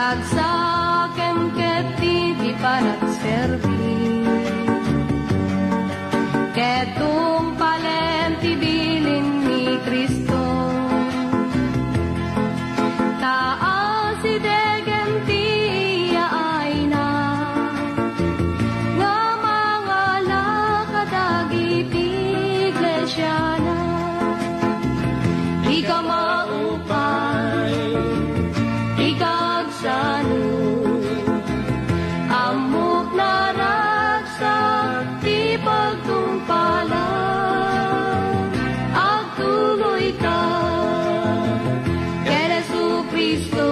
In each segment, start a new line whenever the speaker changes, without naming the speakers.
agsaken ket ti panagserbi. Ketong palen ti bilin ni Kristo, taas si degen ti yaay na, nga mga lakadagi ti iglesia na. Di ka maupay, di ka agsano, amok na ragsak ti pagtungpalan. Agtuloy ka ken Jesu-Kristo,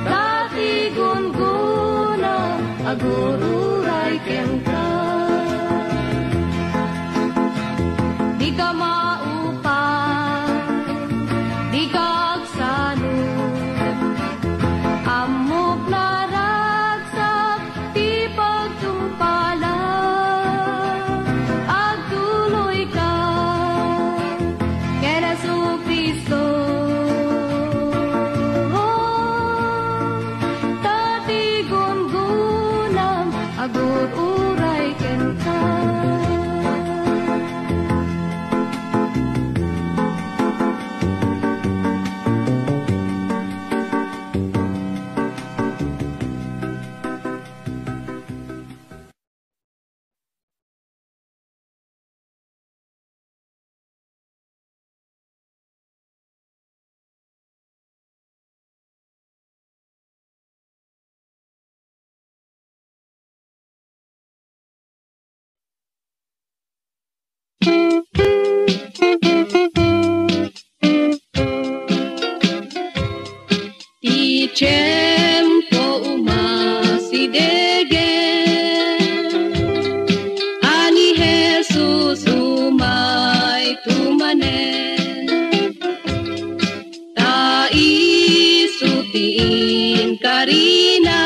dati gunguna agururay ken ka. Di ka maupay, di ka agsano, amok na ragsak ti pagtungpalan. Agtuloy ka ken Jesu-Kristo, dati gungunam agururay ken ka. Ti tiempo umasidegen, ani Jesus umay tumanen, ta isutiin karina,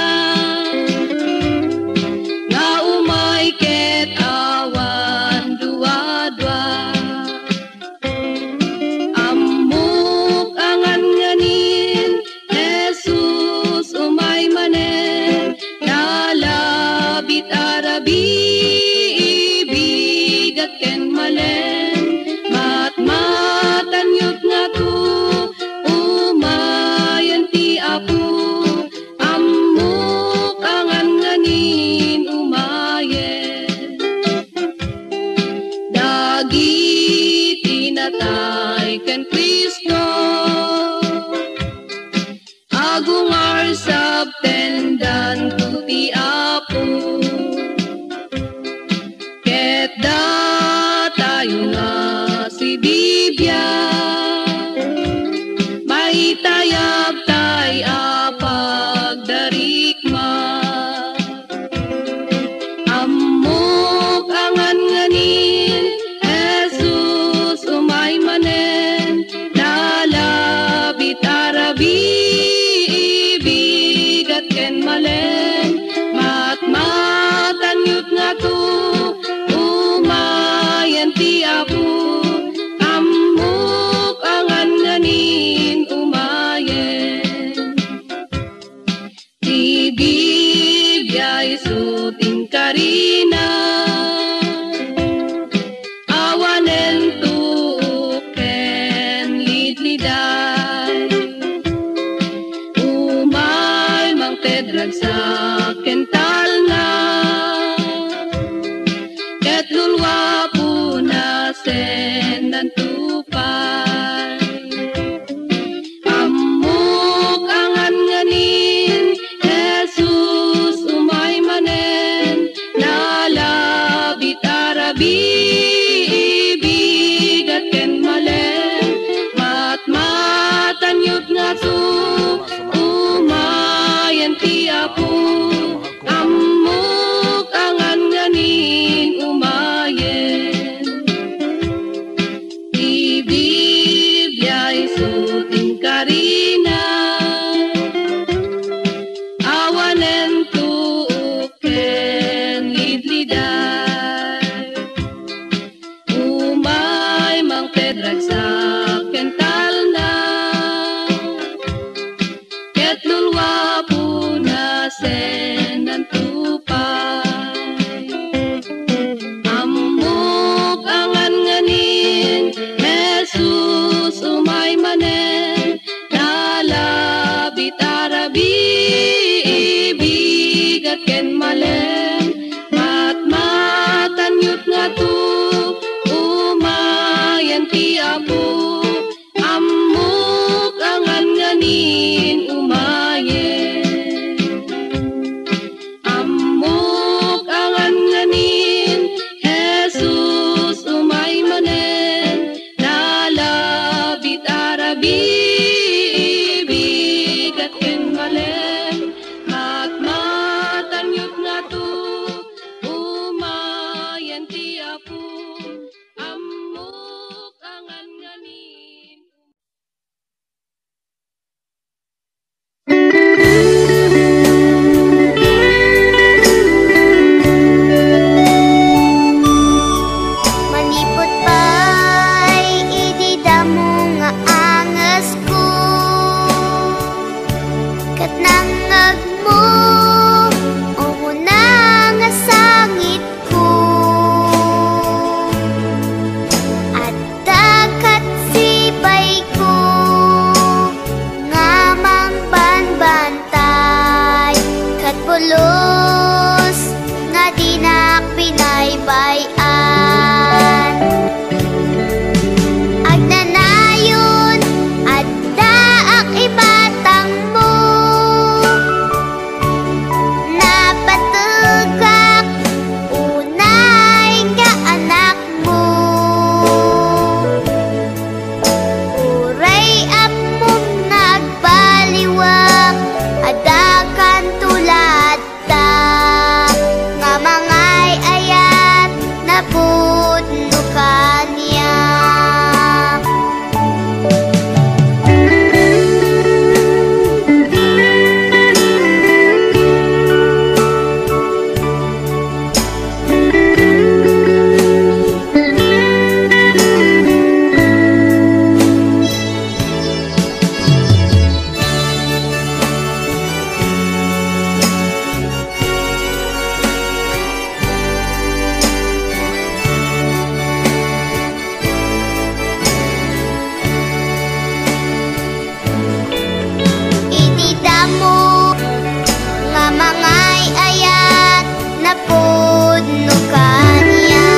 nga umay ket awan dua-dua. Amok angan nganin, Jesus umay manen, nalabit arabi ibigat ken malen, matmatan yut nga tu umayan ti apu. Amok angan nganin umayen, dagiti natay ken Kristo, agungar sabtendan ti apu. Ket datayo nga si Biblia, maitayab tay apag darikma. Amok angan nganin, Jesus umay manen, nalabit arabi ibigat ken malen, matmatan yut nga tu umayan ti apu. Amok angan nganin umayen, ti Biblia isuting karina, awanen tu ken lidliday, umay mang tedrag sa kental nga, ket lulwa po na sen nantupay. Amok angan nganin, Jesus umay manen, nalabit arabi ibigat ken malen, matmatan yut nga tu umayan ti apu. ket lulwa punasen ang tupay. Amok angan nganin, Jesus umay manen, nalabit arabi, ibigat ken malen, matmatan yut nga tu, umayan ti Apo, amok angan nganin umayen. Amok angan nganin, Jesus umay manen, nalabit arabi, ibigat ken malen, matmatan yut nga tu, umayan ti Apo, amok angan nganin.
Manipot pa'y ididamo nga angas ko, kat nangag mo o na nga sangit ko, at dakat sibay ko nga mangbanbantay, kat pulos nga di na pinaybayan. Agnanayon at daak ibatang mo, napatugak unay nga anak mo. Uray apmong nagbaliwak, adakan tulad ta, nga mangay ayat na pudno kanya. Ididamo nga mangay ayat na pudno kanya.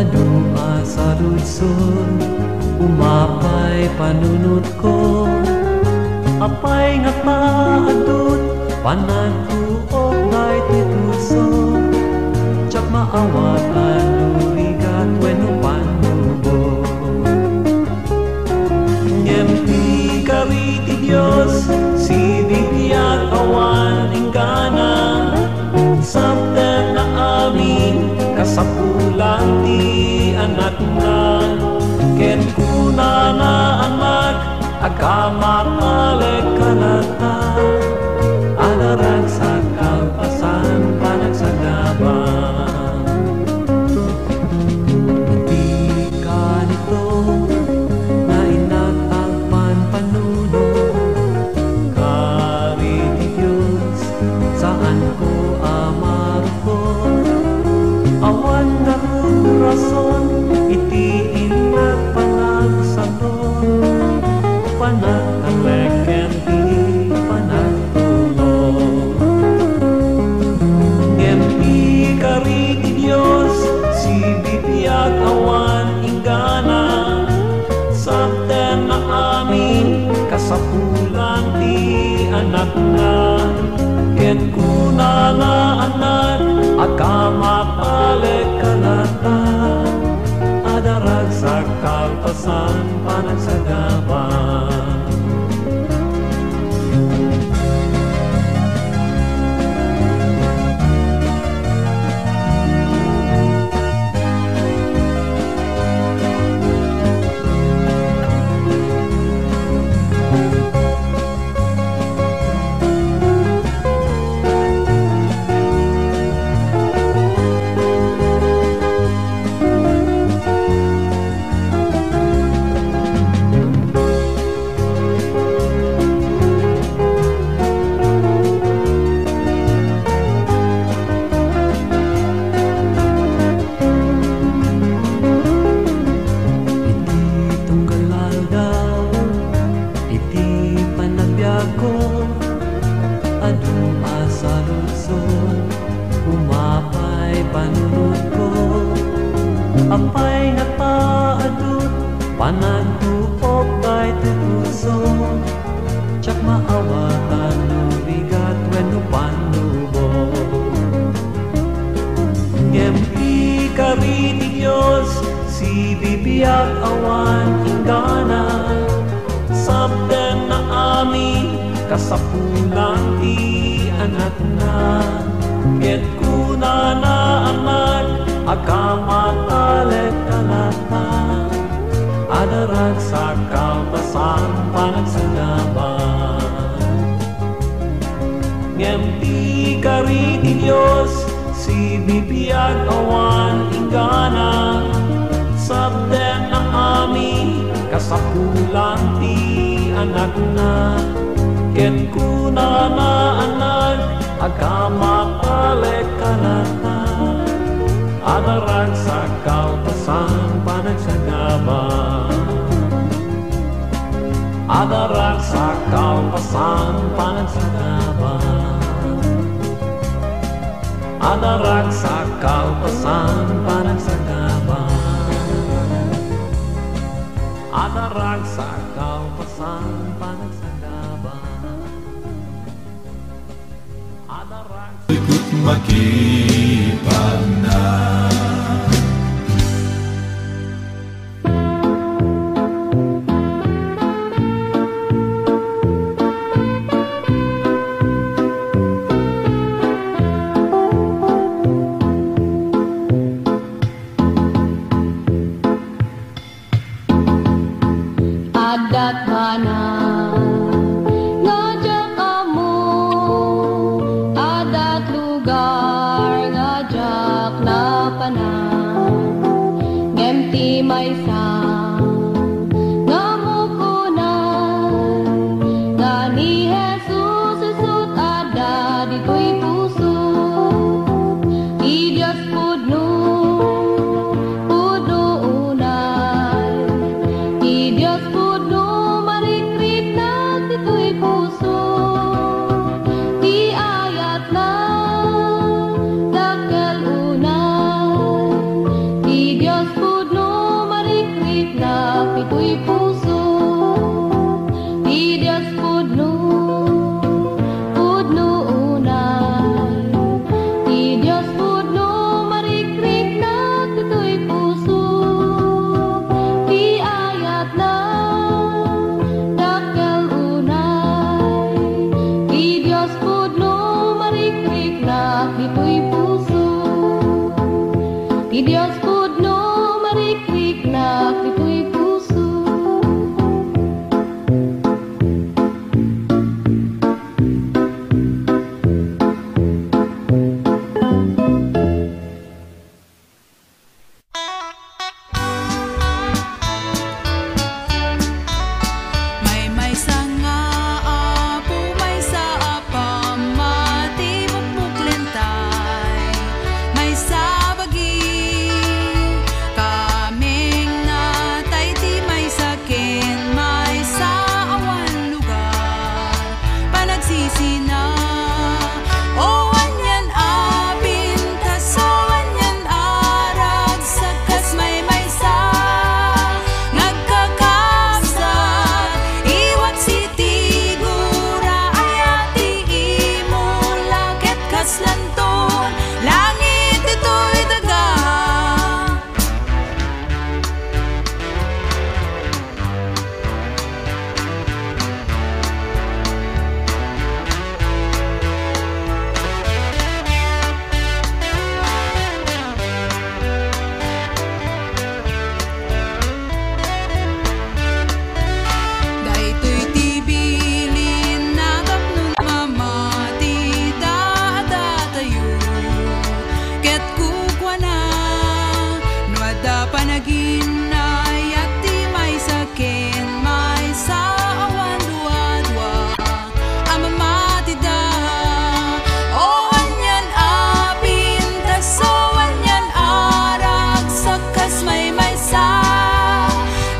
Adua sa lungsod, umapay panunot ko. Apay nga paadot, panagtuok day tituso. Tsak maawat anurigat weno panubo. Ngempi kariti Diyos, si bibiyag awan inggana. Sabden na amin, kasapulan ti anak na. Ken kuna na anak, agamat alek kanata. Adarag sa kalpasan, panagsagaban. Hindi ka nito, na inatagpan panuno. Kariti Diyos, saan ko amarupon. Awan na rason, iti inat panagsaton. Panagtaleken di panagtulog. Ngempi kariti Diyos, si bibiyag awan inggana. Sabden na amin, kasapulan ti anak na. Ken kuna na anak, agamat alek kanata. Adarag sa kalpasan, panagsagaban. Apay nga paadut, panagtuok day tutuso. Tsak maawatan nubigat wenno panubo. Ngempi kariti Diyos, si bibiyag awan inggana. Sabden na amin, kasapulan ti anak na. Ket kuna na anak, agamat alek kanata. Adarag sa kalpasan, panagsagaban. Ngempi kariti Diyos, si bibiyag awan inggana. Sabden na amin, kasapulan ti anak na. Ken kuna na anak, agamat alek kanata. Adarag sa kalpasan, panagsagaban. Adarag sa kalpasan, panagsagaban. Adarag sa kalpasan, panagsagaban. Adarag sa kalpasan, panagsagaban. Adarag sa
makipag na.
Adat mana ngajak kamu, adat lugar ngajak na panang. Ngemti maysa ngamukunan, nga ni Jesus isut ada dito'y puso. Di Diyos pudno unay, di Diyos pudno marikrit na dito'y puso. Di ayat na dakkel unay, di Diyos dito'y puso. Ti Dios pudno marikrik na dito'y puso.
May sanga apo, may sa apa, mati mukmuklentay, may sa bagi, kaming natay ti may sakin, may sa awan lugar, panagsisina. O wanyan apin, taso wanyan arag, sakas may sa nagkakasat, iwag si tigura ayati imula, ket kaslanton langit ito'y daga. Daytoy tibilin na tapnon mamati datayo, ket kukwana nuada panaginay at ti may sakin, may sa awan duwa-duwa amamati da. O wanyan apin, taso wanyan arag, sakas may sa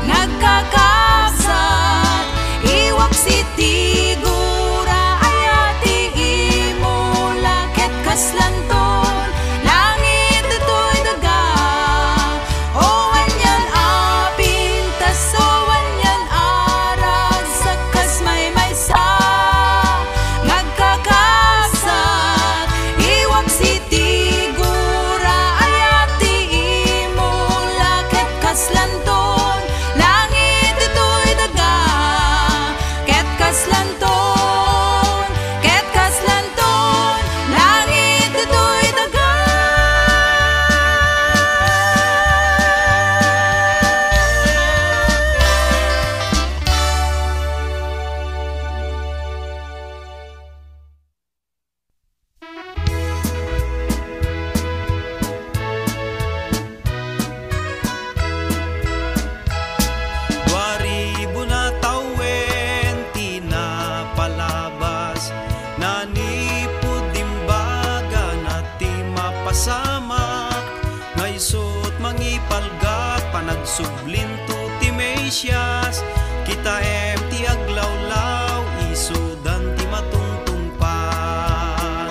nagkakasat, iwag si tigura ayati imula, ket kaslanton langit ito'y daga. O wanyan apin, taso wanyan arag, sakas may sa nagkakasat, iwag si tigura ayati imula, ket kaslanton langit ito'y daga. Ket kaslanton, langit ito'y daga.
Dua na tawen ti napalabas, nanipod dimbaga na ti mapasamak, ngaysot mangipalgat panagsublinto ti Mesias, kita ti aglawlaw isudan ti matungtungpan.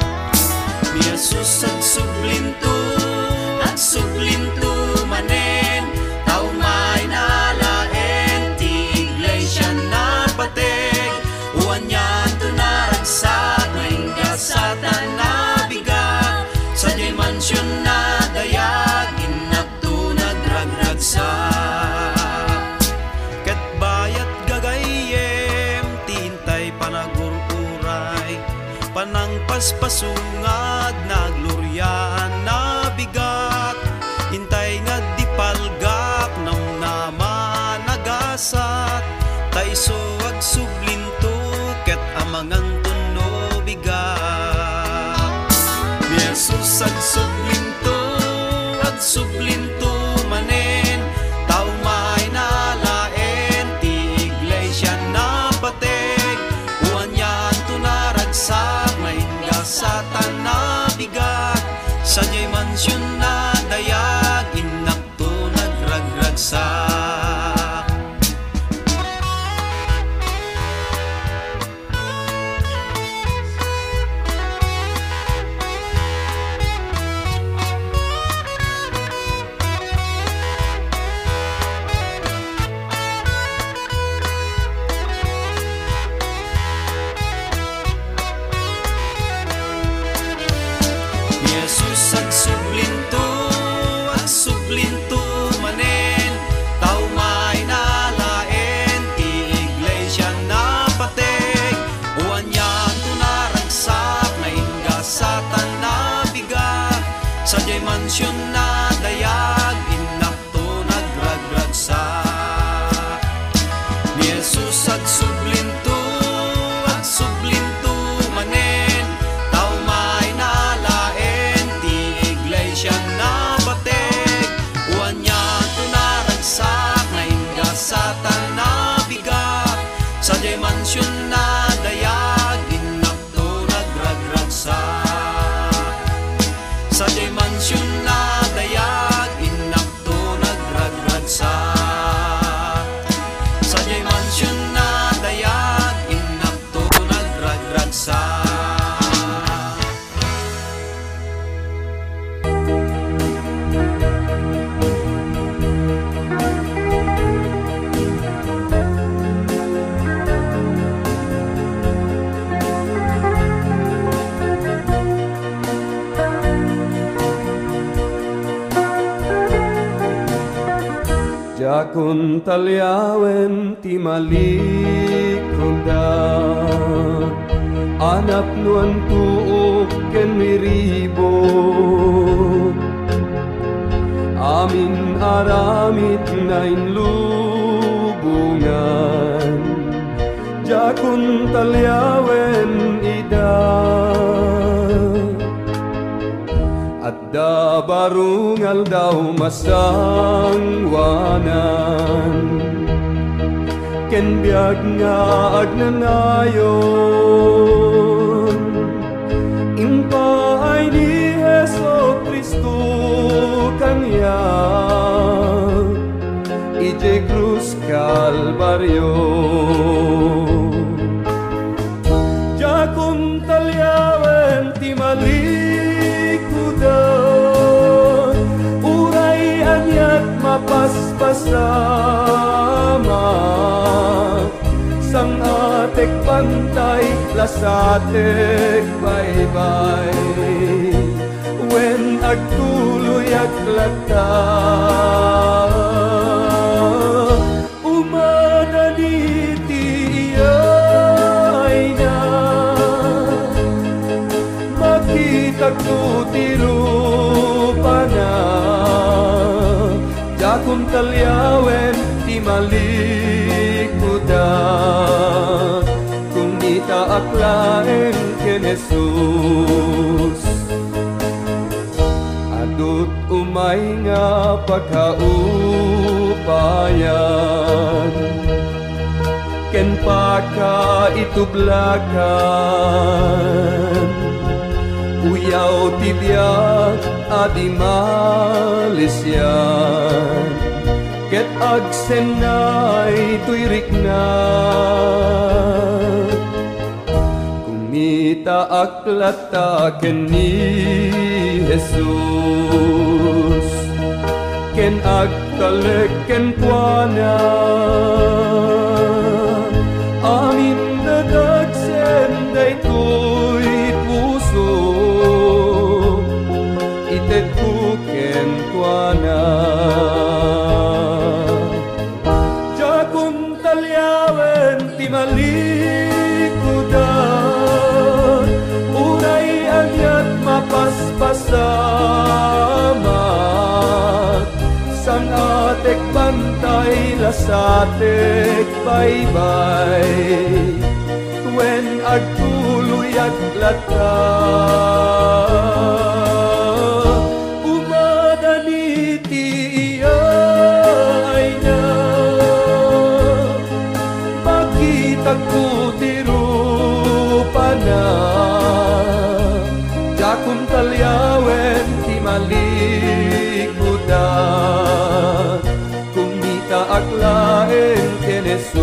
Ni Jesus at sublinto manen, tao may nalaen ti iglesia na pateg, uwan yan to naragsak, mainggasatan na bigat, sa di mansyon na dayag, inagto nagragragsak. Ket bayat gagayem, tintay panagururay, panangpaspasungad nagluryaan na bigat, intay nga di palgak nam naman nagasat, taiso agsublinto ket amangan tunno bigat. Ni Jesus agsublinto manen, tao may nalaen ti iglesia na pateg, uwan yan to naragsak, mainggasatan na bigat, sa di mansyon na dayag, inakto nagragragsak. Sadyay mansyon na dayag inakto nagragragsa. Ni Jesus at sublinto manen, tao may nalaen ti iglesia na bateg. Uwan niya tunaragsak na inga satan na bigat. Sadyay mansyon na dayag inakto nagragragsa. Sadyay mansyon na dayag inakto nagragragsa. Sadyay mansyon na dayag inakto nagragragsa.
Jakun talyawen ti malikuda, anak nuan tuok ken miribo. Amin aramid na inlubungan, jakun talyawen ida. At da barungal daw masangwanan, ken biag nga agnanayon. Impaay ni Heso Kristo kanya, ije Cruz Calvario. Jakun talyawen ti uray anyat mapaspasama, sang atek pantay lasatek baybay. Wen agtuloy aglata, umadaniti iyay na, makitagtutiro na. Jakun talyawen ti malikuda, kung di ta aklaen ken Jesus. Adut umay nga pagkaupayan, ken pagkaitublakan. Uyaw tibiyag adi malisyan, ket agsenay tuyrik na. Kumita aklata ken ni Jesus, ken agkalek ken kuana. Amin dadagsen daytoy puso, itet kuken kuana. Jakun talyawen ti malikuda, uray anyat mapaspasama, sang atek bantay lasatek baybay. Wen agtuloy aglata, umadaniti iyay na, makitagtutiro pa na. Jakun talyawen ti malikuda, kung di ta aklaen ken Jesus.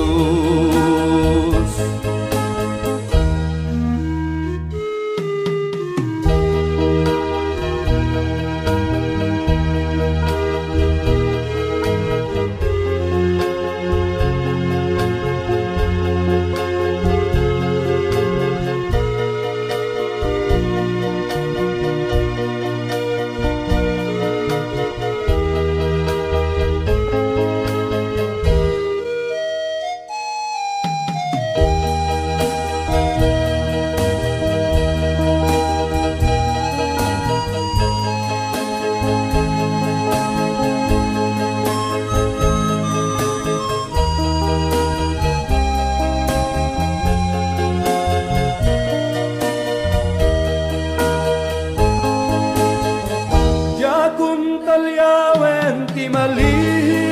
talyawen ti malikudan,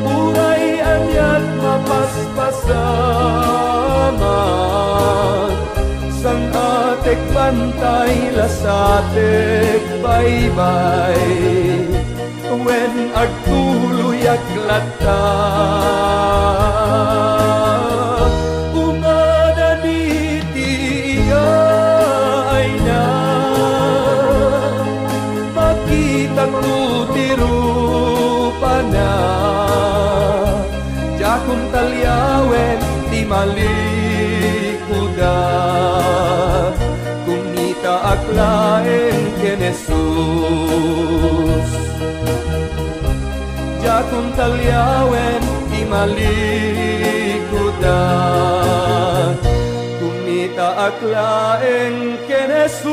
uray anyat mapaspasaman, sang atek bantay lasatek baybay, wen agtuloy aglata. Jakun talyawen ti malikuda, kumita aklaeng ken Jesus. Jakun talyawen ti malikuda, kumita aklaeng ken Jesus.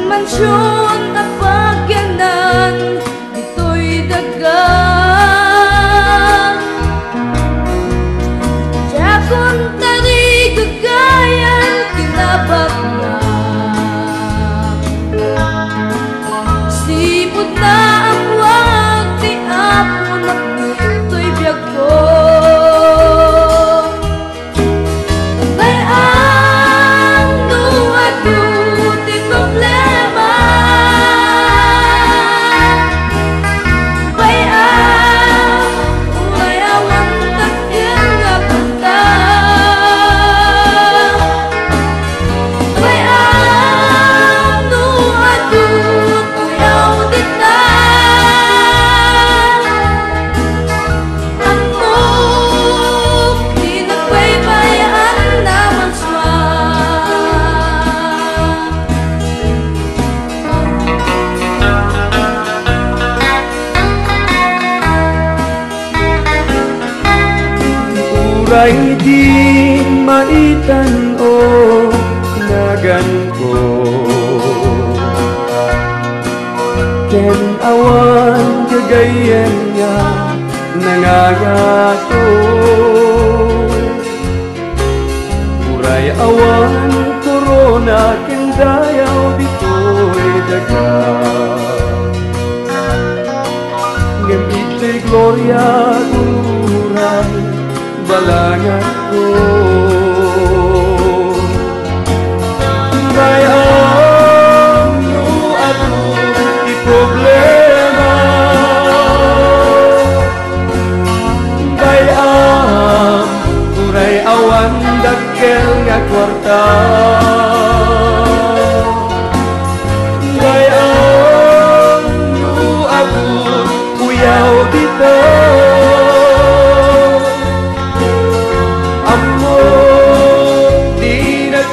Mansyon na pagyanan, ito'y daga. Jakon tari gagayan, kinabak na. Sipod na ang wag, ti apo na ito'y biyag ko.
Uray di maitan o nagan ko, ken awan gagayen niya nangayato. Uray awan korona ken dayaw dito'y daga, ngem ito'y gloria uray balangan ko. Bayam no ako di problema, bayam uray awan dakkel nga kwarta, bayam no ako uyaw dito.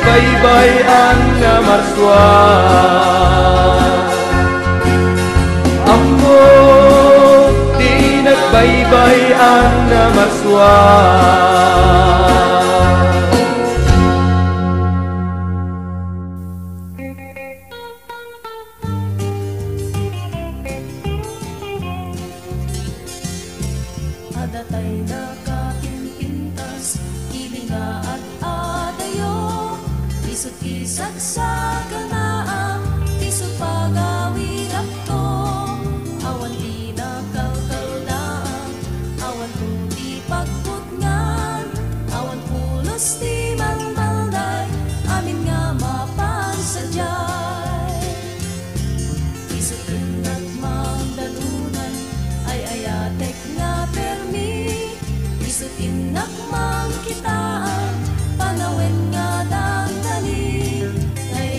Baybayan na marswan, ako di nagbaybayan na marswan.
Adatay na kapinpintas, ilinga at adayo, isut isag sa kanaa, isut pagawin akto. Awan di nakalkaldaan, awan po di pagputngan, awan pulos di malmalday, amin nga mapansadyay. Isut inagmangdalunan, ay ayatek nga permi, isut inagmang kitaan, panawen nga dangdali, ay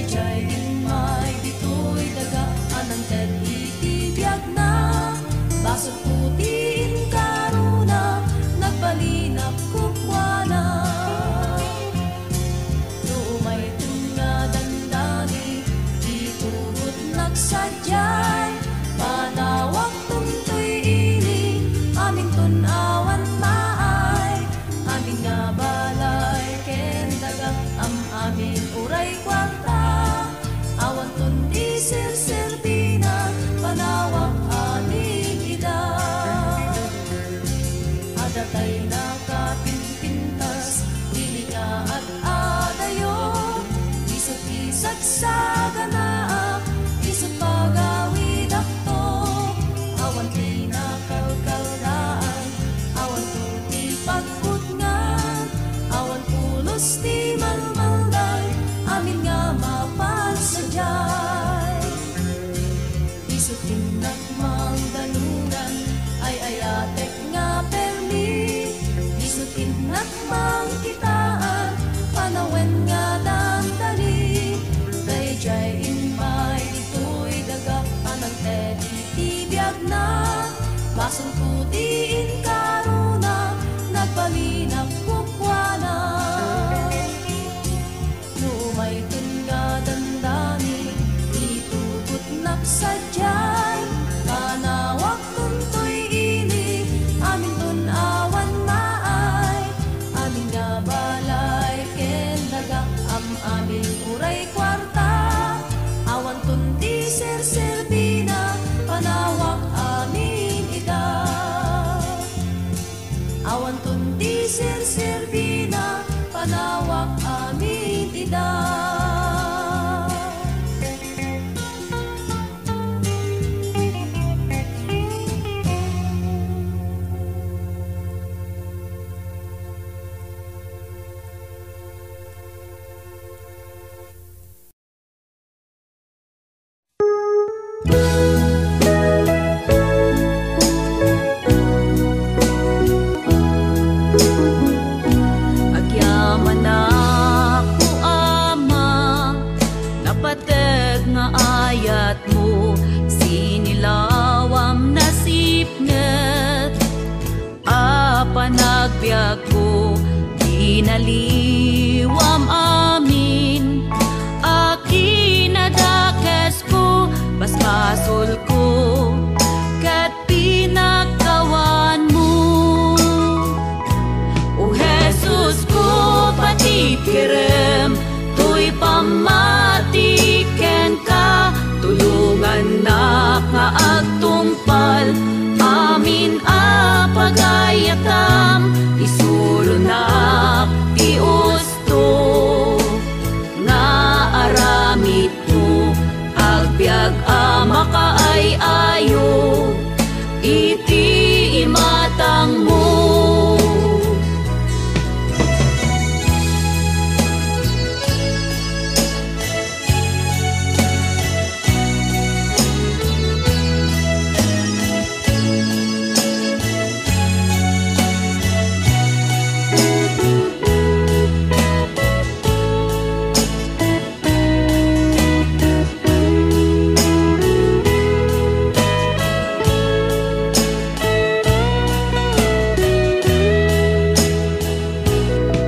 diin karuna, nagbalinag kukwana. Lumay tungga dandani, itugot naksadyay, kanawak tuntoy ini, amin tunawan maay, amin nga balay, kendaga, amin uray kwarta, awan tunti ser-serbina, panawak amin ida. Awan tunti ser-serbina, panawak amin ida.
Agyaman ako, Ama, napateg nga ayat mo, sinilawam nasipnget. Apa nagbiag ko, ginaliwam amin. Aki nadakes ko, baspasol ko, kat pinagkawan mo. O Jesus ko, patipirem, tuy pamatiken ka, tulungan na nga agtungpal, amin a pagayatam, isuro na ti usto, nga aramid mo, agbyag ama ka ay ayo, iti imatang mo.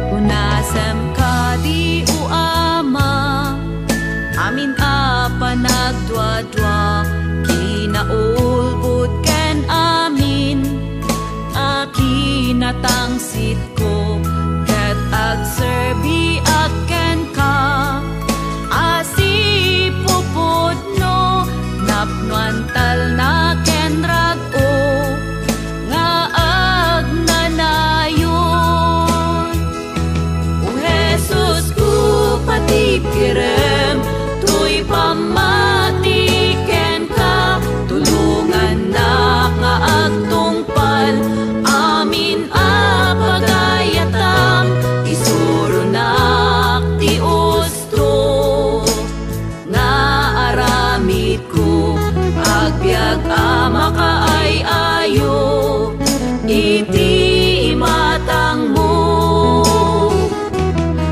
Unasem ka di o Ama, amin apa nagdwa-dwa, kinaulbud ken amin, aki natangsit ko, ket agserbi aken ka, asi pupudno, napnuantal na ken rag-o, nga agnanayon. O Jesus ko, patipirem, tuy pamatiken ka, tulungan na nga agtungpal, amin a pagayatam, isuro na ti usto, nga aramid ko, agbyag ama ka ay ayo, iti imatang mo.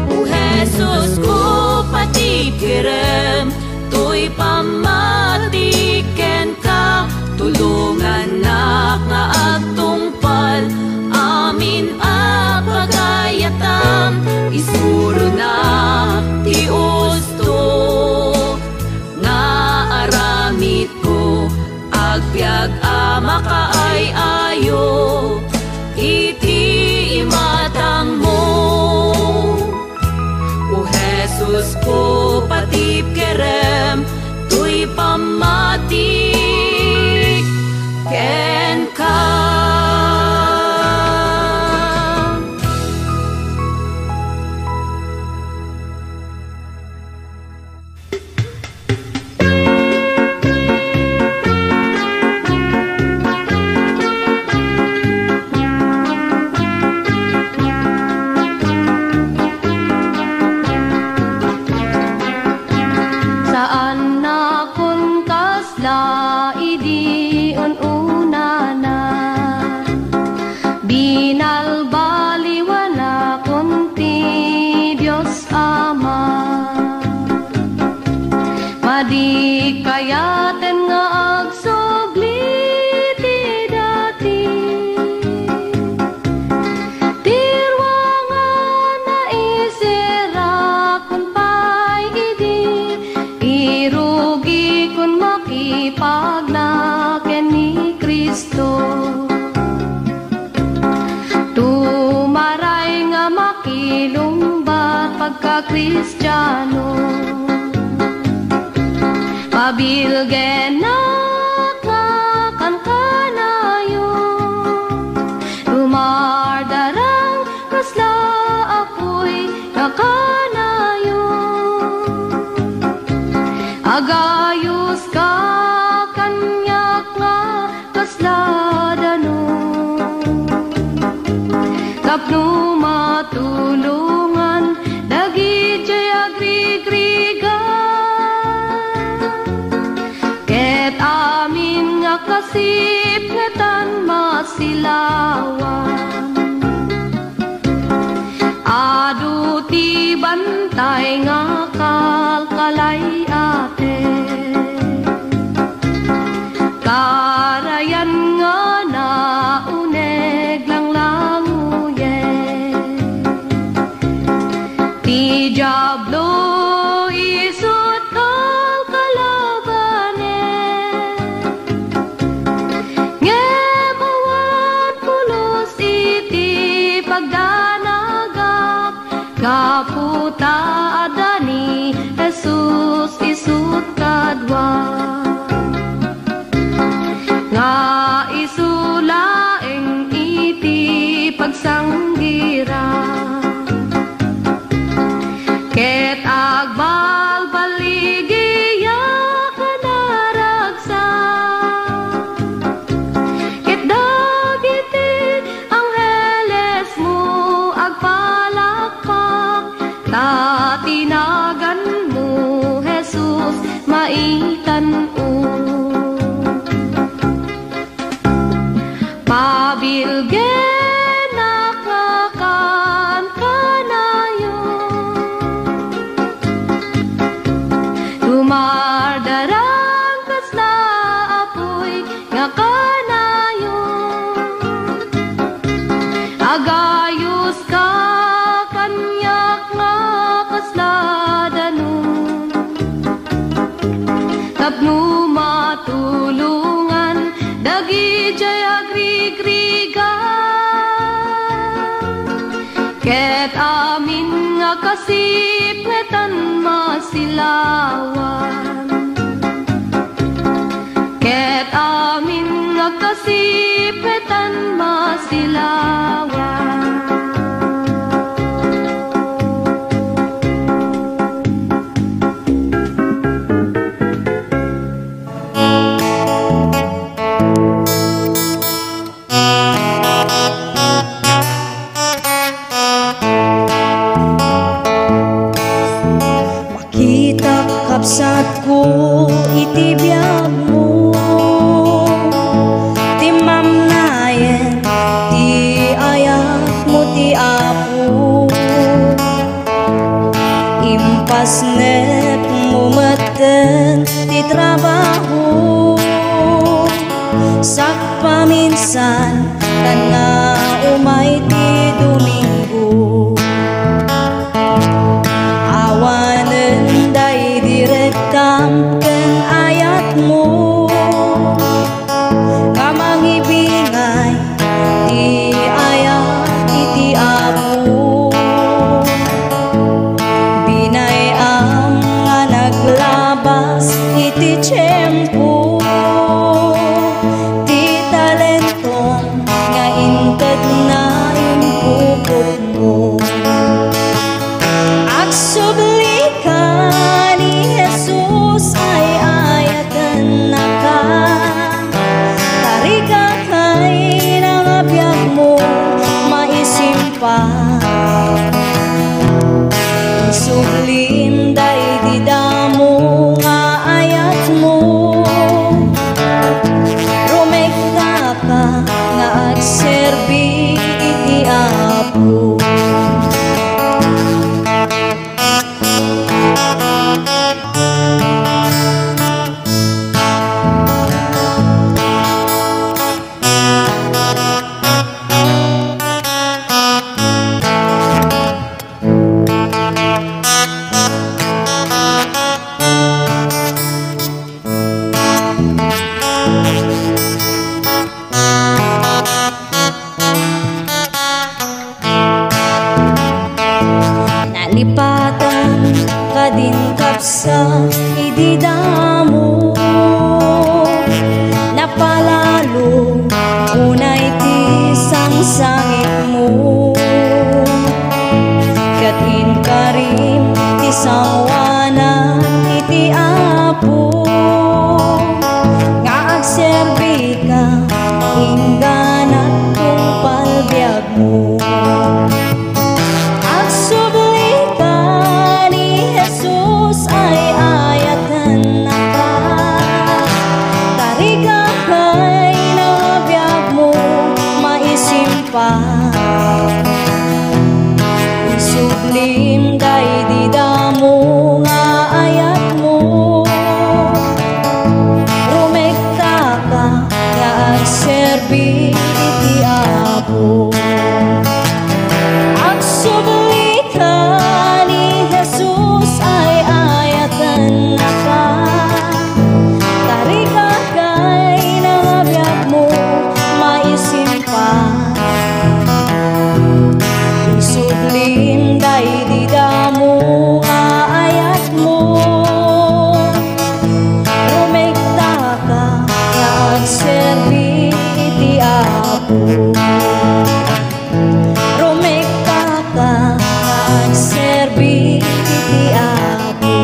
O Jesus ko, patipirem, tuy pamatiken ka, tulungan na nga agtungpal, amin a pagayatam, isuro na ti usto, nga aramid ko, agbyag ama ka ay ayo, iti imatang mo. O Jesus ko, patipkerem, tuy pamatik ken ka.
Saan na kuntas la idi una na binalbaliwala kunti Diyos Ama madi kayaten nga agsubli ti dati pagka-Kristiyano. Pabilgen na kan kanayo, dumardarang kasla apoy na kanayo. Agayos ka kanyak nga kasla dano, tapno matulungan dagi jay agrigriga. Ket amin nga kasip ngetan masilawan, adu ti bantay nga kalkalay ate. Karayan nga nauneg lang languye, ti Diablo isut kalkalabane. Ngemawan pulos iti pagdanagak, kaputa adani Jesus isut kadwa. Nga isulaeng iti pagsanggira, ket agbalbaligiya kanaragsa. Ket dagiti angheles mo agpalakpak, ta tinagan mo Jesus maitan-o. Pabilgen nakakan kanayo, dumardarang kasla apoy nga kanayo. Agayos ka kanyak nga kasla dano, tapno matulungan dagi jay agrigriga. Ket amin nga kasip ngetan masilawan, ket amin nga kasip ngetan masilawan.
Kapsat ko iti biyag mo, ti mamnayen ti ayak mo ti apo. Impasnet mo maten ti trabaho, sak paminsan kan nga umay ti Domingo. Awanen day direktam ken ayat mo, kamangibingay ti ayat iti apo. Binayam nga naglabas iti tiyempo, ti talentong nga inted na impupot mo. Agsubli ka ni Jesus ay ayatan na ka, tarika kay nangabiyag mo maisimpa. Isublim day di damo nga ayat mo, rumekta ka nga agserbi iti apo. isimpa. Isuglim kay di damo nga ayat mo. Rumekta ka nga agserbi iti Apo. Agsubli ka ni Jesus ay ayatan na ka. Tarika kay nangabyak mo maisimpa. Isuglim day di damo nga ayat mo. Rumekta ka nga agserbi iti Apo. Rumekta ka nga agserbi iti Apo.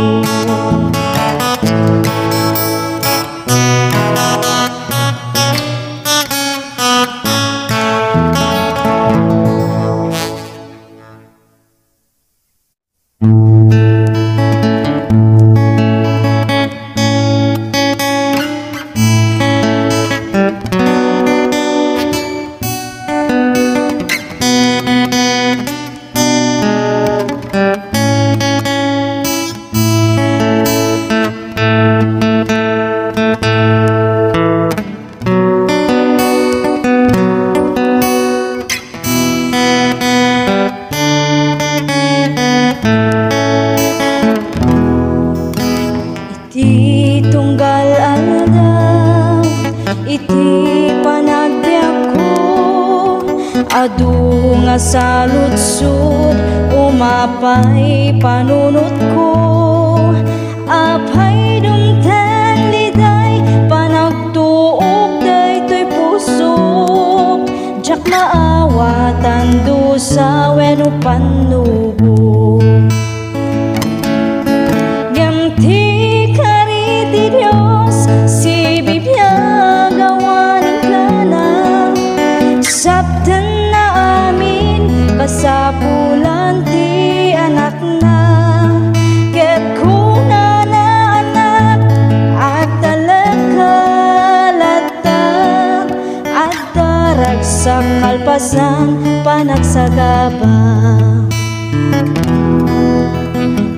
Iti tunggal aldaw, iti panagbiag ko, adu nga saludsud, umapay panunot ko. Apay dumten liday, panagtuog daytoy puso. Diyak maawatan dusa wenno panubo. Gamti kariti Dios, si bibiyag awanin ka na. Sabtan na amin, kasapulan ti anak na. Ket kuna na anak, at talagkalata. At darag sa kalpasan, panagsagaba.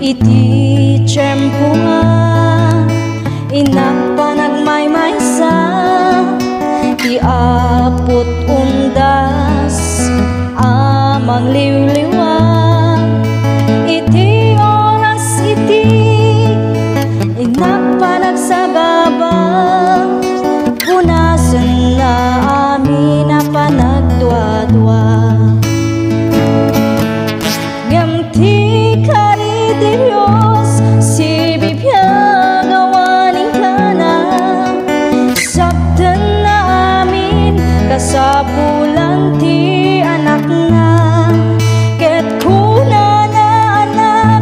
Iti tiyempo nga, inak pa nagmaymaysa. Iapot undas, amang liwliwag. Iti oras iti, inak pa nagsagaba. Punasan na amin na panagdwa-dwa. Gamti kariti Dios, si bibiyag awanin ka na. Sabtan na amin, kasapulan ti anak na. Ket kuna na anak,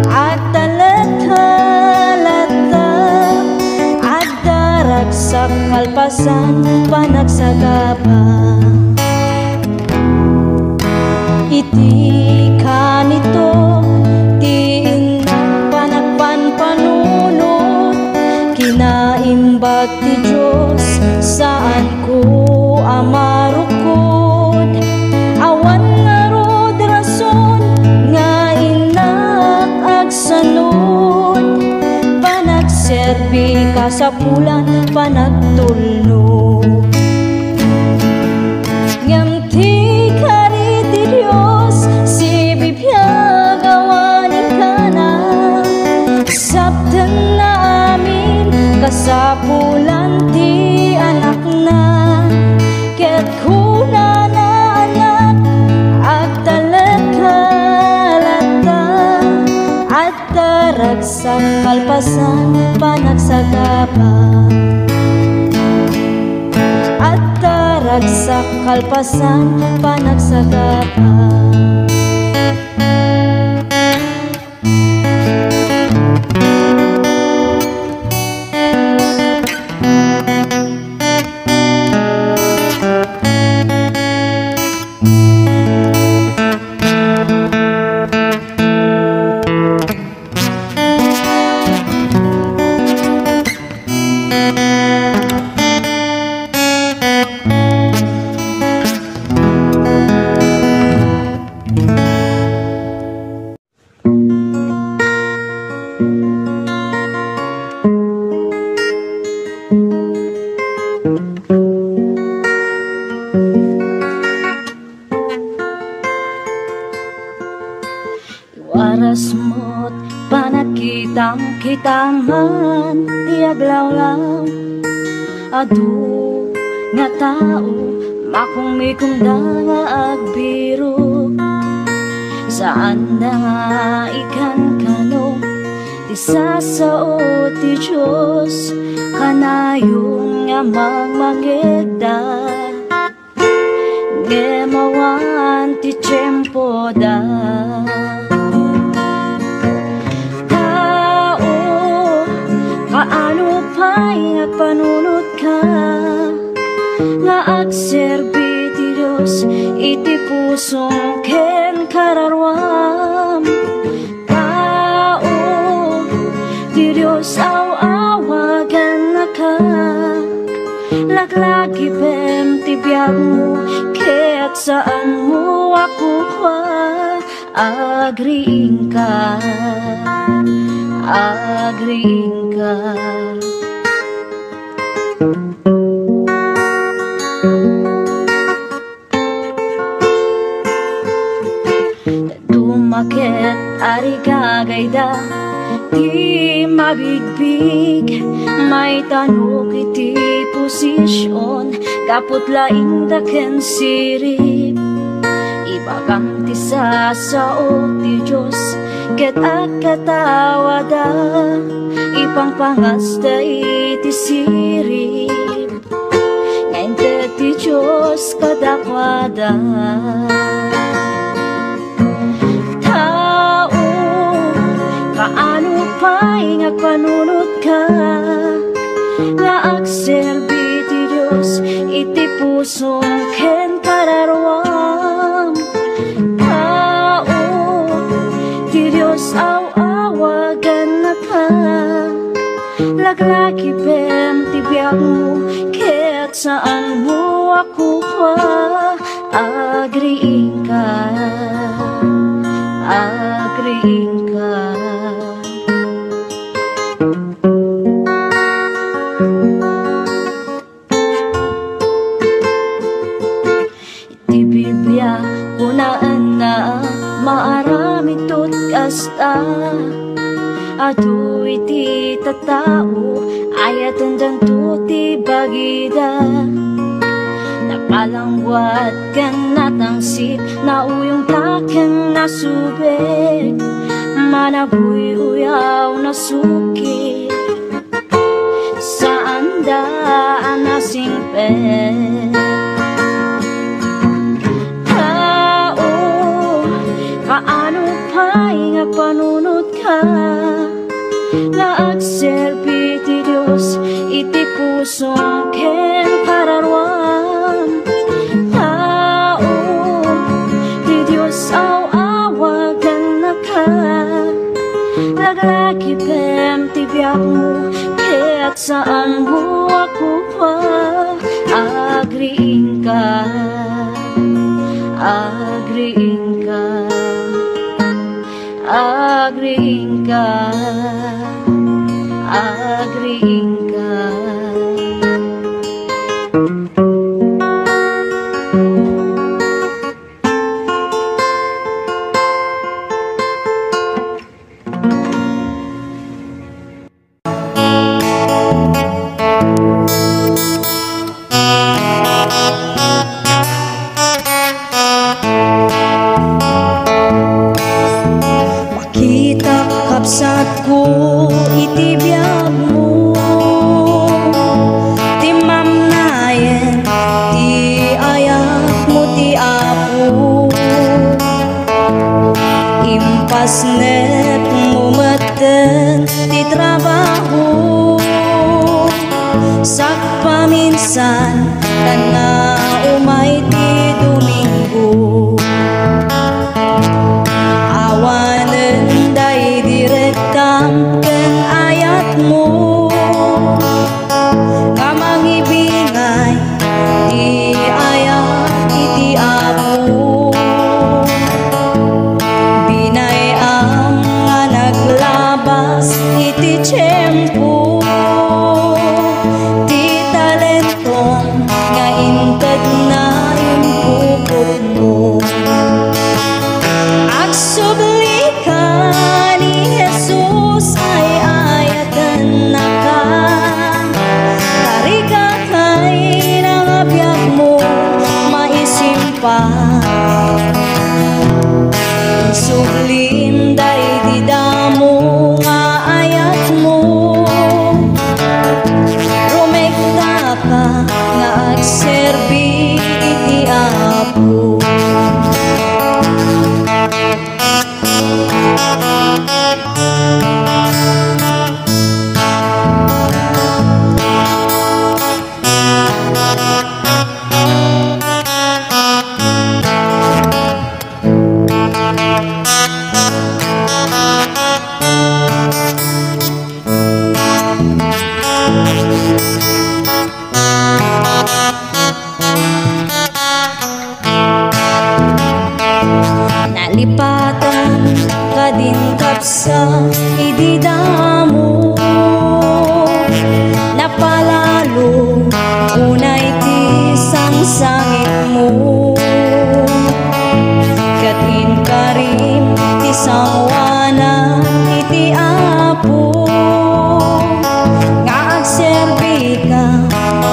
at talagkalata. At darag sa kalpasan, panagsagaba. Iti kanito, ti inak panagpanpanunot. Kinaimbag ti Diyos, saan ko amarukod. Awan nga rod rason, nga inak agsanod. Panagserbi kasapulan, panagtulno. Ngamti kariti Dios, si bibiyag awanin ka na. Sabtan na amin, kasapulan ti anak na. Ket kuna na anak, at talagkalata. At darag sa kalpasan, panagsagaba. At darag sa kalpasan, panagsagaba. Kitang-kita man ti aglawlaw, adu nga tao makumikumda nga agbiro. Saan na nga ikan kano ti sasao ti Diyos, kanayon nga magmangegda ngemawan ti tiyempo da. Kaano pa'y agpanunod ka nga agserbi ti Diyos, iti pusong ken kararwam. Tao ti Diyos awagan na ka, laglagi pem ti biyag mo, kaya't saan mo ako pa agriing ka, agriing ka. Dumaket ari gagayda ti mabigbig, may tanok iti posisyon, kaput laing daken sirip. Ibagang ti sasao ti Diyos, ket agkatawada, ipangpangas da iti sirip, ngayon ti Diyos kadakwada. Tao, kaano pa'y ngagpanunod ka nga agserbi ti Diyos, iti pusong ken kararwam. Tao, ti Diyos awagan na ka, laglagi pem ti biyag mo, kaya't saan mo ako pa agriing ka, agriing ka. Iti Biblia kunaan na maarami tot kasta, adu iti tatao ayat tandang tuti bagida. Napalangwat kan natangsit, nauyong takang nasubek, manabuy uyaw na suki, saan daan nasingpet. Tao, kaano pa'y ngagpanunod ka nga agserbi ti Diyos, iti pusong ken kararwam. Tao, ti Diyos awagan na ka, laglagi pem ti biyag mo, kaya't saan mo ako pa agriing ka, agriing ka, agriing ka, agriing ka. Kapsat ko iti biyag mo, ti mamnayen ti ayak mo ti apo, impasnet mo maten ti trabaho, sak paminsan kan nga umay ti Domingo. Awanen day direktam ken ayat mo, kamangibingay ti ayat iti apo, binayam nga naglabas iti tiyempo, ti talentong Sublim day di damo nga ayat mo, rumekta ka nga agserbi iti Apo. Nalipatan ka din kapsa ididamo, napalalo unay ti sangsangit mo, katin ka rin ti sangwana iti Apo, nga agserbi ka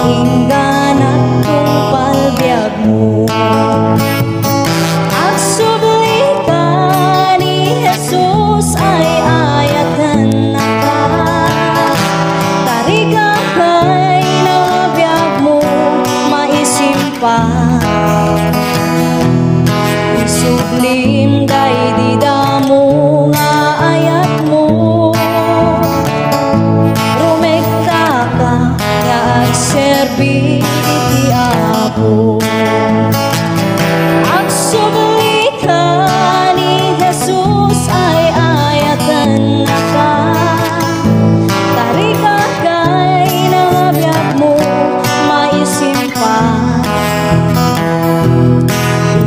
ingganat kung palbiag mo. Sublim day di damo nga ayat mo, rumekta ka nga agserbi iti Apo. Ang sublita ni Jesus ay ayatan na ka, tarika kay nabiyag mo maisimpan.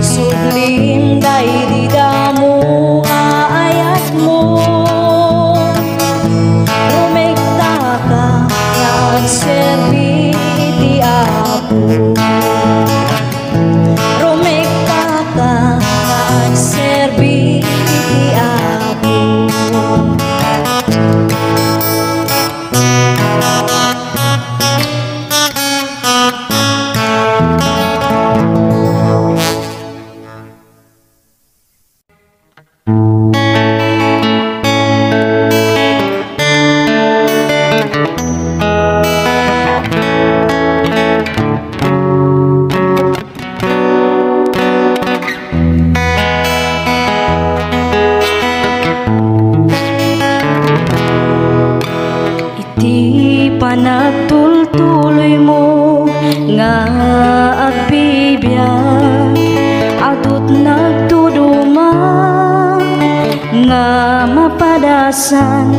Sublim day di damo nga ayat mo, rumekta ka nga agserbi iti Apo. Rumekta ka nga agserbi iti Apo. Panagtultuloy mo nga agbibiyak, adut nagtuduma nga mapadasan,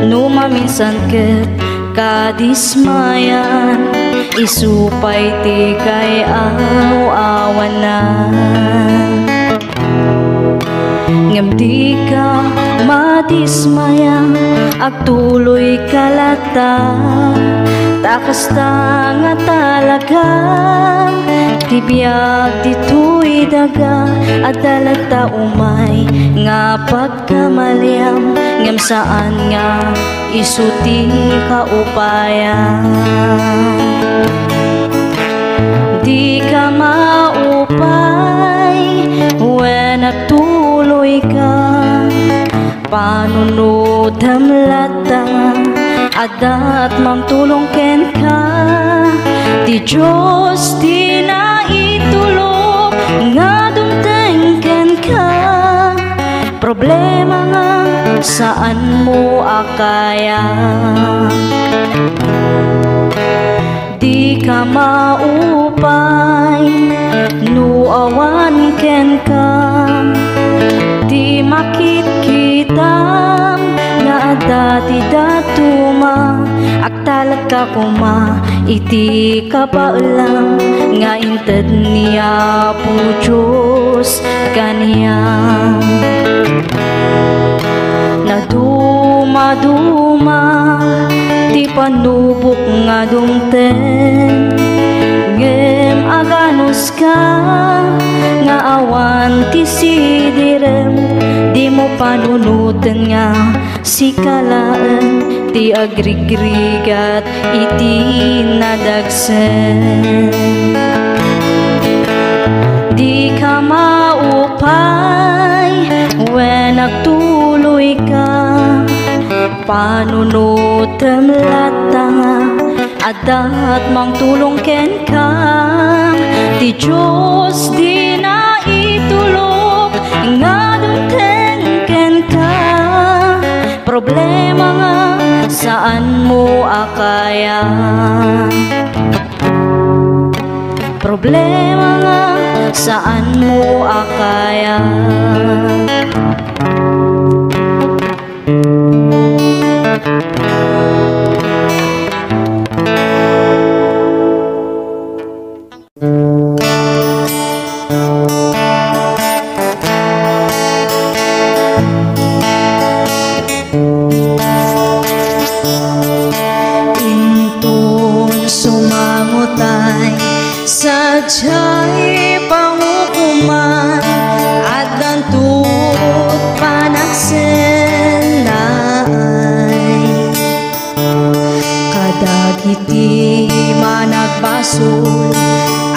numaminsan ket kadismayan, isupay ti kay awanan. Ngem di ka madismaya, agtuloy kalata, takasta nga talaga, tibiyag dito'y daga, at talagta umay nga pagkamaliam, ngem saan nga isuti kaupayan. Di ka maupay when nagtuloy ka, panunod hamlata, adat mamtulong ken ka, di Diyos di na itulog nga dumteng ken ka. Problema nga saan mo akaya, di ka maupay nuawan ken ka, di makit-kitam nga dati datuma, agtalag ka kuma iti kapaulang nga inted niya po Diyos kaniyang. Naduma-duma di panubok nga dumten, ngem aganos ka nga awan ti sidirem, di mo panunutan nga si kalaan ti agrigrigat iti nadagsen. Di ka panunutem latanga adat mang tulong ken ka ti Diyos di na itulog nga dunten ken ka problema nga saan mo akaya problema nga saan mo akaya
sadya'y pangukuman at dantut panagsenay kadagiti managbasol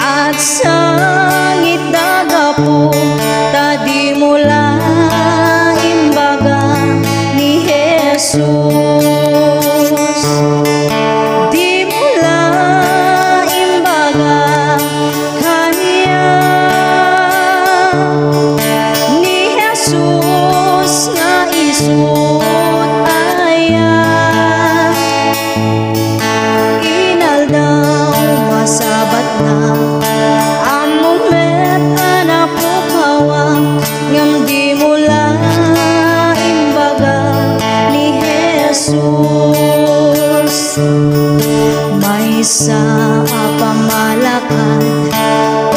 at sangit nagapo tadi mula imbaga ni Jesus sa pamalakan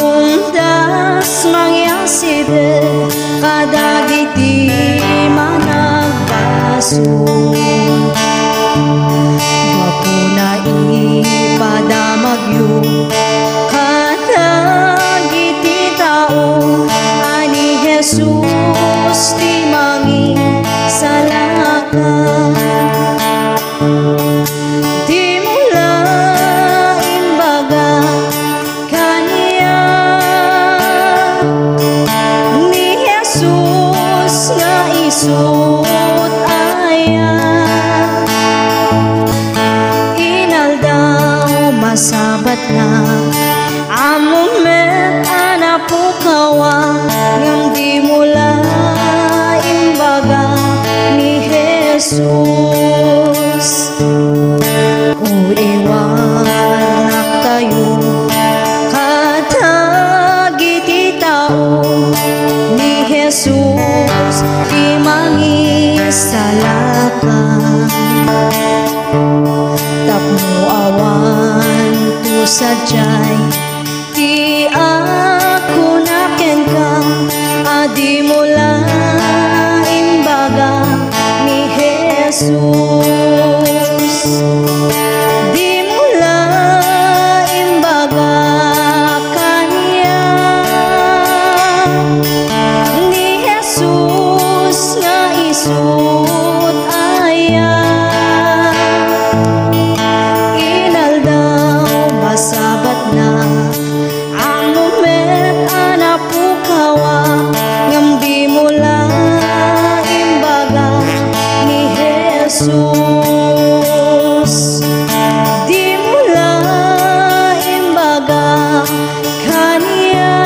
undas mangyaside kadagiti managbaso wapuna ipadamagyo kadagiti tao ani Jesus ti mangi salakan sut aya inaldaw masabat na among met anapukawa ngam di mula imbaga ni Jesus o iwan tayo kadagiti tao ni Jesus di mangisalakan tapno awan tu sadyay ti ako naken ka adi mula imbaga ni Jesus di mula imbaga kanya ni Jesus nga isut aya inaldaw masabat na ang moment anapukawa ngam di mula imbaga ni Jesus di mula imbaga kanya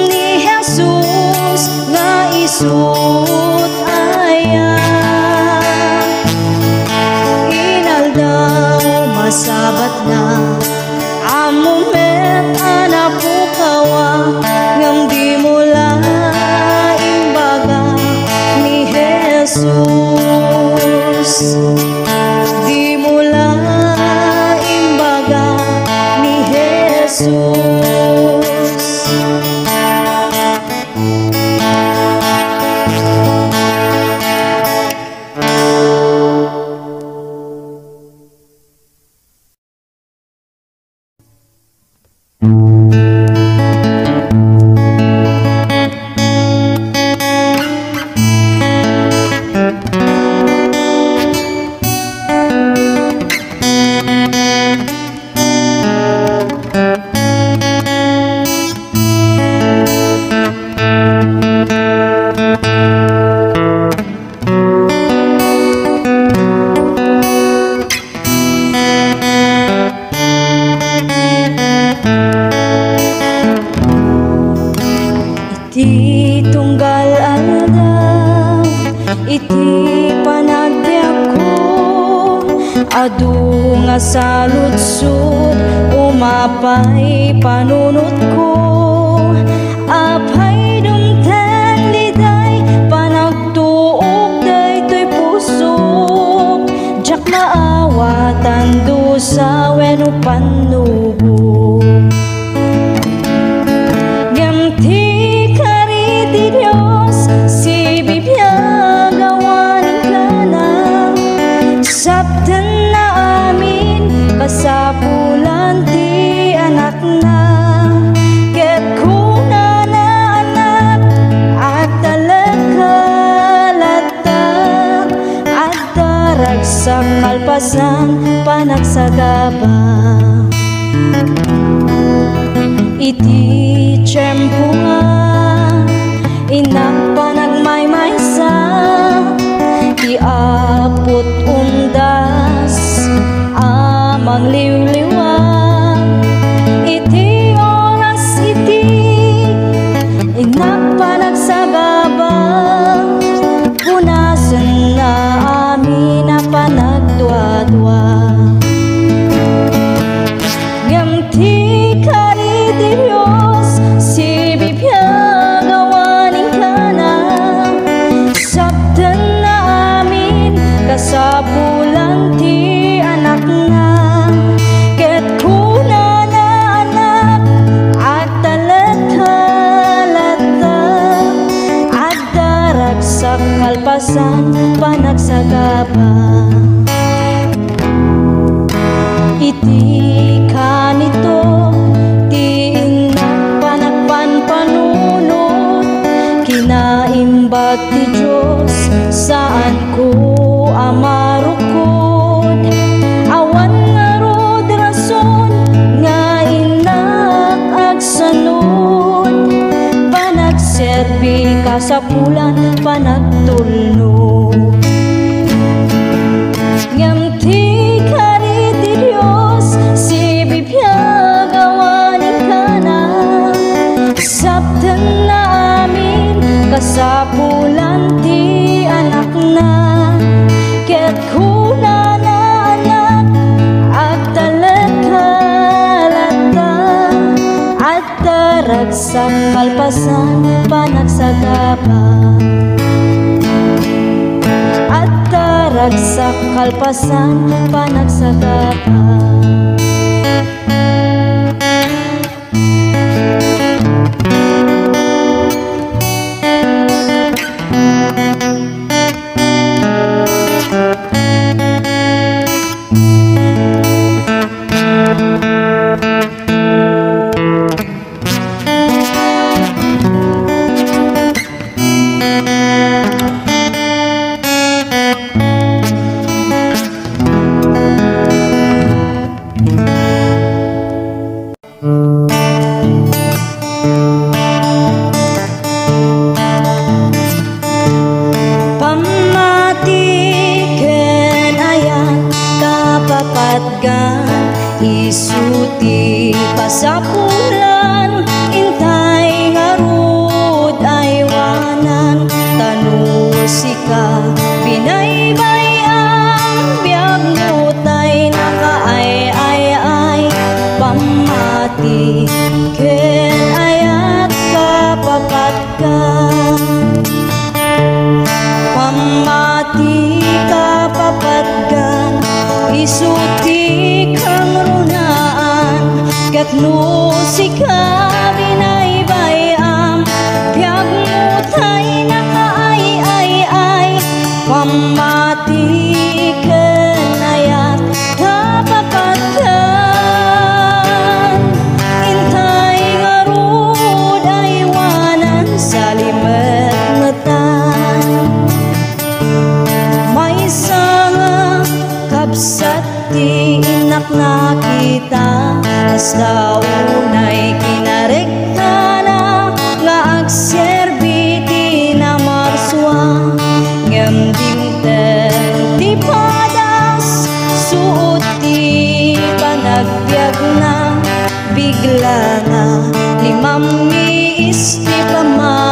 ni Jesus nga isut Iti tunggal aldaw, iti panagbiag ko, adu nga saludsud, umapay panunot ko. Apay dumten liday, panagtuog daytoy pusok, jak maawatan dusa wenno panubo. Gamti kari ti Dios, si bibiyag awanin ka na, sabten na amin kasapulan ti anak na. Ket kuna na anak at talagkalata, at daragsak kalpasan panagsagaba. Iti tiyempo nga inak panagmaymaysa, iapot undas amang liwliwag. Iti oras iti inak panagsagaba, punasan na amin na panagdwa-dwa. Gamti kari ti Dios, si bibiyag awanin ka na, sabten na amin kasapulan ti anak na. Ket kuna na anak at talagkalata, at daragsak kalpasan panagsagaba. Iti kanito ti inak panagpanpanunot, kinaimbat ti Diyos saan ko amarukod. Awan nga rod rason nga inak agsanod, panagserbi kasapulan panagtulnog. Ngamti kari ti Dios, si bibiyag awanin ka na, sabten na amin kasapulan ti anak na. Ket kuna na anak at talagkalata, at daragsak kalpasan panagsagaba. At daragsak kalpasan panagsagaba. Isuti pasapulan, intay ngarud aywanan, tanusika binaybay ang biyag mutay nakaay-ay-ay, pamati ken ayat kapapat ka, pamati kapapat ka, isuti kang runaan, ket nusika binaybayam, biyag mutay nakaay-ay-ay, pamati ken ayat kapapatkan, intay ngarud aywanan sa limet-metan. May sanga kapsat ti inak na kita, as daunay kinarekta na nga agserbi ti namarswa. Ngem dimten ti padas, suot ti panagbiag na, bigla na limang iis ti pamay.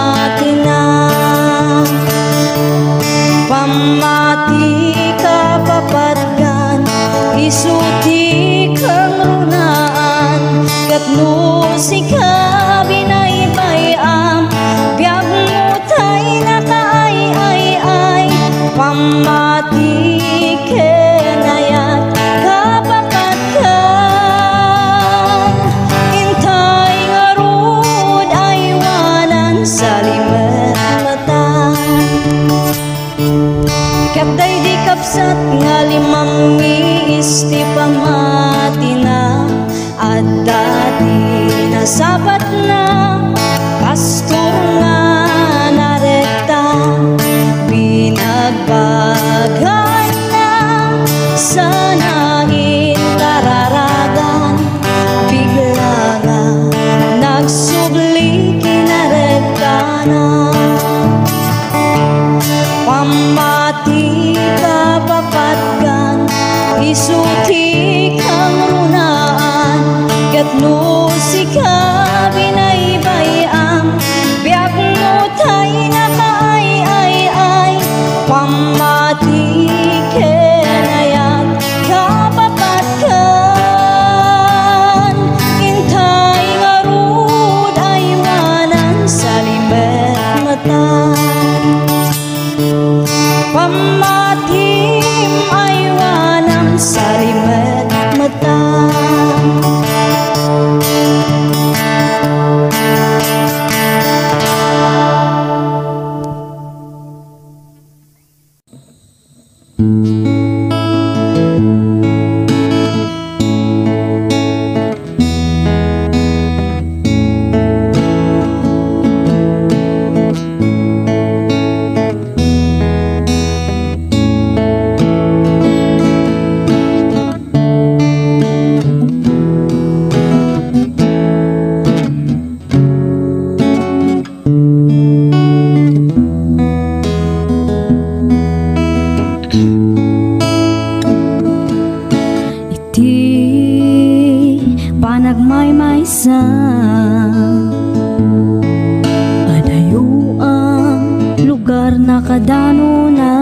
kadano na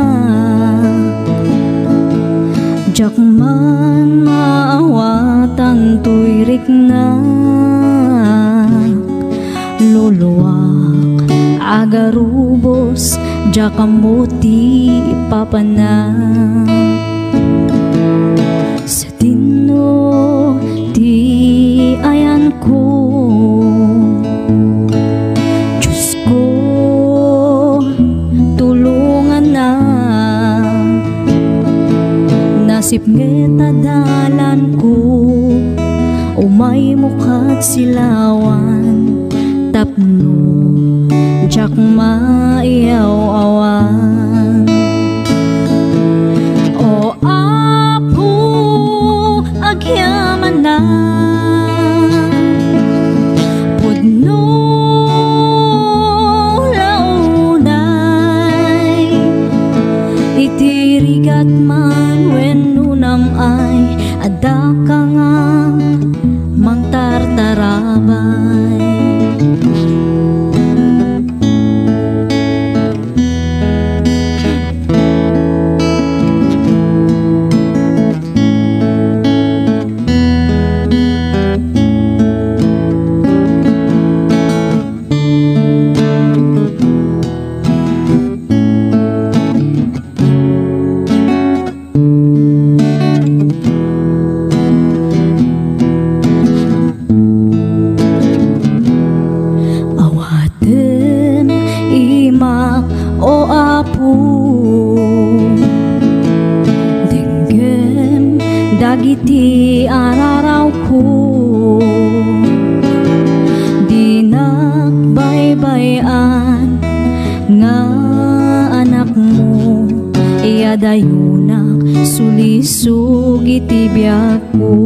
jak man maawatan tuyrik na luluwak agarubos jak kamuti papana sa tino ti ayan ko Diyos ko tulungan na nasip ngeta dalan ko umay mukat silawan tapno jak maiyaw-awan o apo agyaman na pudno launay itirigat man wenno namay adda ka nga mangtartarabay o apo denggem dagiti araraw ko dinak baybayan nga anak mo iyadayunak sulisog iti biyak ko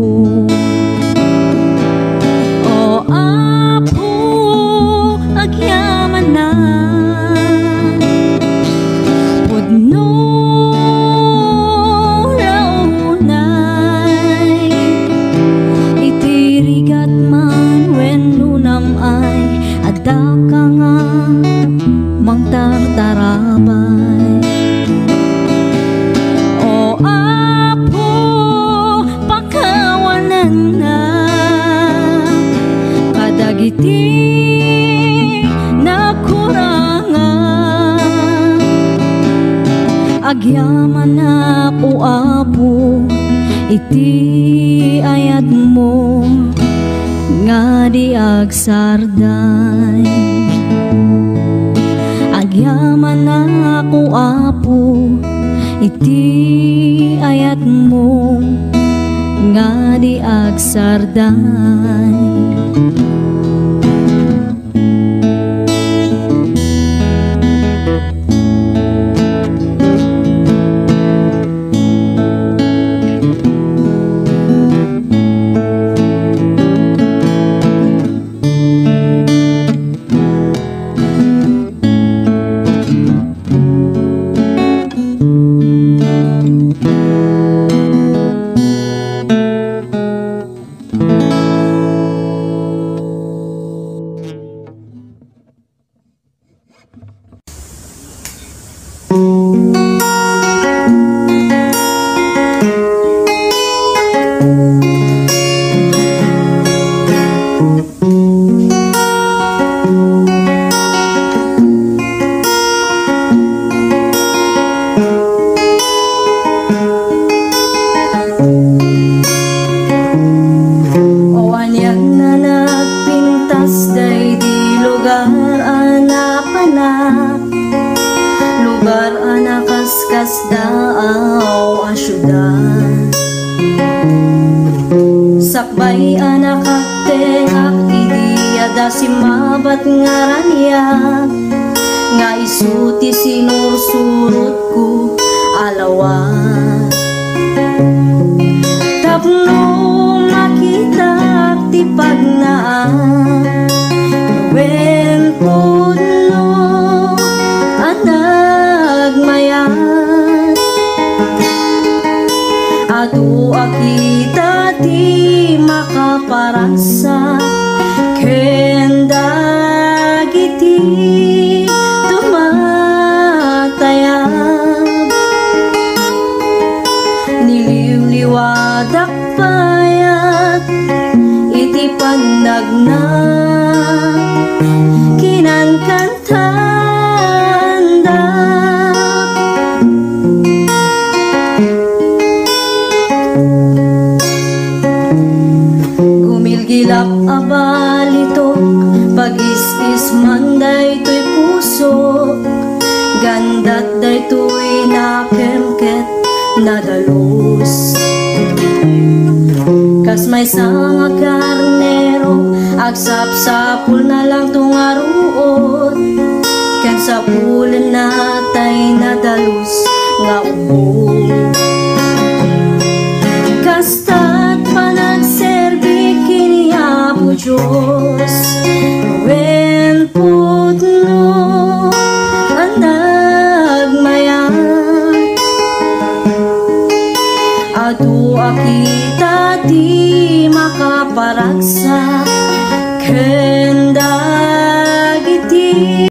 o apo agyaman na no launay itirigat man wenno namay adda ka nga mangtartarabay o apo pakawanan na kadagiti agyaman na po apo iti ayat mo nga di agsarday agyaman na po apo iti ayat mo nga di agsarday sakbay anak tengak idiyada simabat ngaranya nga isuti sinursurut ku alawan tapno makita ti pagnaan wen puno anak mayan adu akita ti makaparasa kenda giti tumatay
pusok gandat daytoy na kemket nadalus. Kas may nga karnero agsapsapul na lang tungaruot kan sa pulan natay nadalus nga ubo.